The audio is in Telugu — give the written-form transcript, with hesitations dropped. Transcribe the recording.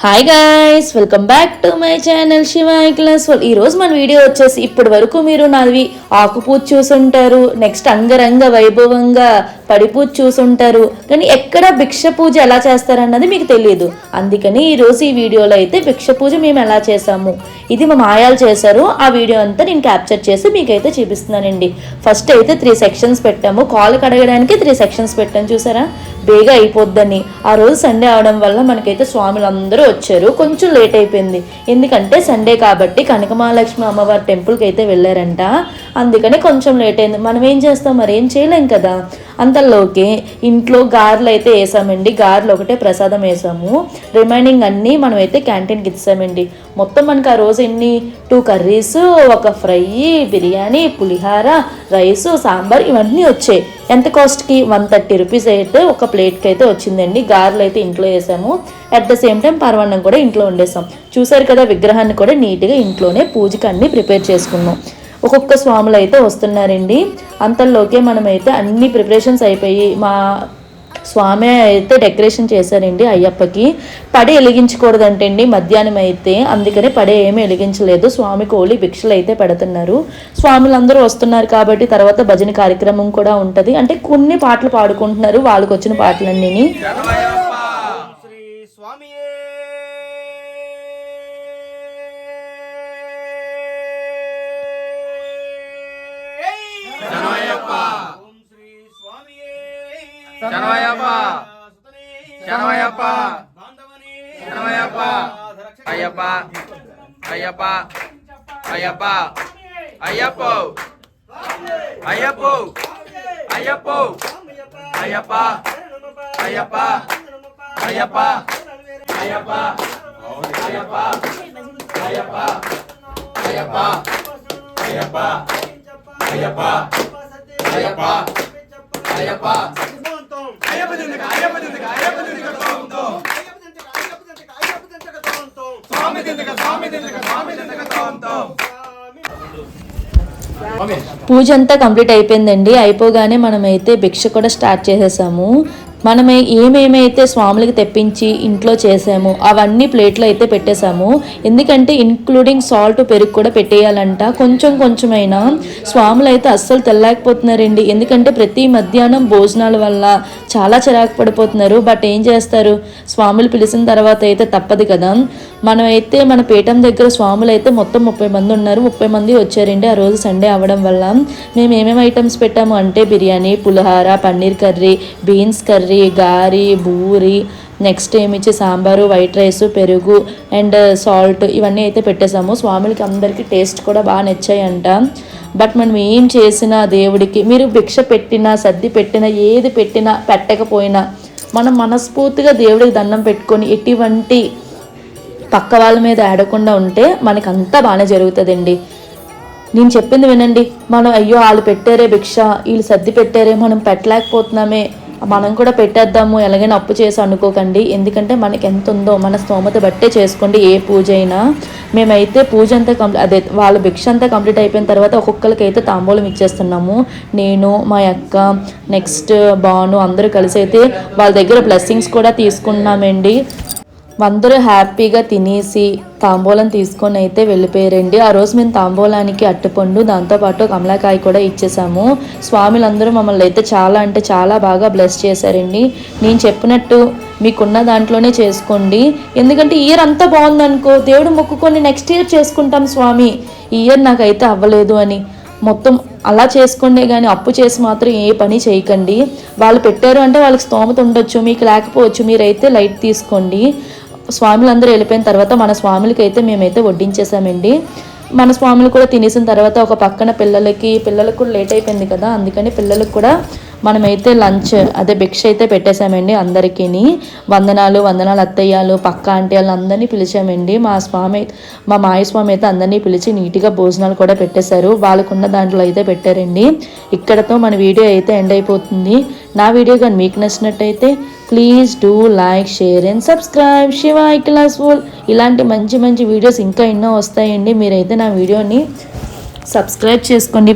Hi guys, welcome back to my channel Shivayi class world. ఈరోజు మన వీడియో వచ్చేసి ఇప్పటి వరకు మీరు నాది ఆకుపూజ చూసుంటారు, నెక్స్ట్ అంగరంగ వైభవంగా పడిపూజ చూసుంటారు, కానీ ఎక్కడ భిక్ష పూజ ఎలా చేస్తారన్నది మీకు తెలియదు. అందుకని ఈరోజు ఈ వీడియోలో అయితే భిక్ష పూజ మేము ఎలా చేసాము, ఇది మా మాయాలు చేశారు, ఆ వీడియో అంతా నేను క్యాప్చర్ చేసి మీకైతే చూపిస్తున్నానండి. ఫస్ట్ అయితే 3 సెక్షన్స్ పెట్టాము, కాల్ కడగడానికి 3 సెక్షన్స్ పెట్టాము. చూసారా, బేగా అయిపోద్దని. ఆ రోజు సండే అవడం వల్ల మనకైతే స్వాములు అందరూ వచ్చారు. కొంచెం లేట్ అయిపోయింది, ఎందుకంటే సండే కాబట్టి కనకమహాలక్ష్మి అమ్మవారి టెంపుల్కి అయితే వెళ్ళారంట. అందుకని కొంచెం లేట్ అయింది. మనం ఏం చేస్తాం, మరి ఏం చేయలేం కదా. అంతలోకి ఇంట్లో గారెలు అయితే వేసామండి. గారెలు ఒకటే ప్రసాదం వేసాము, రిమైనింగ్ అన్నీ మనం అయితే క్యాంటీన్కి ఇచ్చామండి. మొత్తం మనకు ఆ రోజు 2 కర్రీస్, ఒక ఫ్రై, బిర్యానీ, పులిహార, రైసు, సాంబార్ ఇవన్నీ వచ్చాయి. ఎంత కాస్ట్కి 130 రూపీస్ అయితే ఒక ప్లేట్కి అయితే వచ్చిందండి. గారెలు అయితే ఇంట్లో వేసాము, అట్ ద సేమ్ టైం పరమాన్నం కూడా ఇంట్లో వండేసాం. చూసారు కదా, విగ్రహాన్ని కూడా నీట్గా ఇంట్లోనే పూజకి అన్నీ ప్రిపేర్ చేసుకున్నాం. ఒక్కొక్క స్వాములు అయితే వస్తున్నారండి. అంతలోకే మనమైతే అన్ని ప్రిపరేషన్స్ అయిపోయి మా స్వామి అయితే డెకరేషన్ చేశారండి అయ్యప్పకి. పడి వెలిగించకూడదంటండి మధ్యాహ్నం అయితే, అందుకని పడే ఏమీ వెలిగించలేదు. స్వామి కోలి భిక్షలు అయితే పెడుతున్నారు. స్వాములందరూ వస్తున్నారు కాబట్టి తర్వాత భజన కార్యక్రమం కూడా ఉంటుంది. అంటే కొన్ని పాటలు పాడుకుంటున్నారు, వాళ్ళకి వచ్చిన పాటలన్నీ. శరణమయ్యప్ప శరణమయ్యప్ప శరణమయ్యప్ప అయ్యప్ప అయ్యప్ప అయ్యప్ప అయ్యప్ప అయ్యప్ప అయ్యప్ప అయ్యప్ప అయ్యప్ప అయ్యప్ప అయ్యప్ప అయ్యప్ప అయ్యప్ప అయ్యప్ప అయ్యప్ప అయ్యప్ప అయ్యప్ప అయ్యప్ప పూజ అంతా కంప్లీట్ అయిపోయిందండి. అయిపోగానే మనమైతే భిక్ష కూడా స్టార్ట్ చేసేసాము. మనం ఏమేమైతే స్వాములకి తెప్పించి ఇంట్లో చేసాము అవన్నీ ప్లేట్లో అయితే పెట్టేశాము. ఎందుకంటే ఇంక్లూడింగ్ సాల్ట్, పెరుగు కూడా పెట్టేయాలంట. కొంచెమైనా స్వాములు అయితే అస్సలు తెల్లలేకపోతున్నారండి. ఎందుకంటే ప్రతి మధ్యాహ్నం భోజనాల వల్ల చాలా చిరాకు పడిపోతున్నారు. బట్ ఏం చేస్తారు, స్వాములు పిలిచిన తర్వాత అయితే తప్పదు కదా. మనమైతే మన పీఠం దగ్గర స్వాములు అయితే మొత్తం 30 మంది ఉన్నారు. 30 మంది వచ్చారండి ఆ రోజు సండే అవ్వడం వల్ల. మేము ఏమేమి ఐటమ్స్ పెట్టాము అంటే బిర్యానీ, పులిహార, పన్నీర్ కర్రీ, బీన్స్ కర్రీ, గారి, బూరి, నెక్స్ట్ ఏమిచ్చి సాంబారు, వైట్ రైస్, పెరుగు అండ్ సాల్ట్ ఇవన్నీ అయితే పెట్టేసాము. స్వాములకి అందరికీ టేస్ట్ కూడా బాగా నచ్చాయంట. బట్ మనం ఏం చేసినా దేవుడికి, మీరు భిక్ష పెట్టినా, సర్ది పెట్టినా, ఏది పెట్టినా పెట్టకపోయినా మనం మనస్ఫూర్తిగా దేవుడికి దండం పెట్టుకొని ఎటువంటి పక్క వాళ్ళ మీద ఆడకుండా ఉంటే మనకి అంతా బాగానే జరుగుతుందండి. నేను చెప్పింది వినండి. మనం అయ్యో వాళ్ళు పెట్టారే భిక్ష, వీళ్ళు సర్ది పెట్టారే, మనం పెట్టలేకపోతున్నామే, మనం కూడా పెట్టేద్దాము ఎలాగైనా అప్పు చేసి అనుకోకండి. ఎందుకంటే మనకి ఎంత ఉందో మన స్తోమత బట్టే చేసుకోండి ఏ పూజ అయినా. మేమైతే పూజ అంతా అదే వాళ్ళ భిక్ష అంతా కంప్లీట్ అయిపోయిన తర్వాత ఒక్కొక్కరికి అయితే తాంబూలం ఇచ్చేస్తున్నాము. నేను, మా అక్క, నెక్స్ట్ బాను అందరూ కలిసి అయితే వాళ్ళ దగ్గర బ్లెస్సింగ్స్ కూడా తీసుకున్నామండి. అందరూ హ్యాపీగా తినేసి తాంబూలం తీసుకొని అయితే వెళ్ళిపోయారండి. ఆ రోజు మేము తాంబూలానికి అట్టుపండు, దాంతోపాటు కమలాకాయ కూడా ఇచ్చేసాము. స్వాములందరూ మమ్మల్ని అయితే చాలా అంటే చాలా బాగా బ్లెస్ చేశారండి. నేను చెప్పినట్టు మీకున్న దాంట్లోనే చేసుకోండి. ఎందుకంటే ఇయర్ అంతా బాగుందనుకో, దేవుడు మొక్కుకొని నెక్స్ట్ ఇయర్ చేసుకుంటాం స్వామి, ఈ ఇయర్ నాకైతే అవ్వలేదు అని మొత్తం అలా చేసుకోండి. కానీ అప్పు చేసి మాత్రం ఏ పని చేయకండి. వాళ్ళు పెట్టారు అంటే వాళ్ళకి స్తోమత ఉండొచ్చు, మీకు లేకపోవచ్చు, మీరైతే లైట్ తీసుకోండి. స్వాములందరూ వెళ్ళిపోయిన తర్వాత మన స్వాములకి అయితే మేమైతే వడ్డించేసామండి. మన స్వాములు కూడా తినేసిన తర్వాత ఒక పక్కన పిల్లలకు కూడా లేట్ అయిపోయింది కదా, అందుకని పిల్లలకు కూడా మనమైతే లంచ్ అదే భిక్ష అయితే పెట్టేశామండి. అందరికీ వందనాలు అత్తయ్యాలు, పక్క ఆంటీ వాళ్ళు అందరినీ పిలిచామండి. మా మాయస్వామి అయితే అందరినీ పిలిచి నీట్గా భోజనాలు కూడా పెట్టేశారు. వాళ్ళకున్న దాంట్లో అయితే పెట్టారండి. ఇక్కడతో మన వీడియో అయితే ఎండ్ అయిపోతుంది. నా వీడియో కానీ మీకు నచ్చినట్టయితే please do like, share and subscribe Shivayi class world. ఇలాంటి మంచి వీడియోస్ ఇంకా ఎన్నో వస్తాయండి. మీరైతే నా వీడియోని సబ్స్క్రైబ్ చేసుకోండి.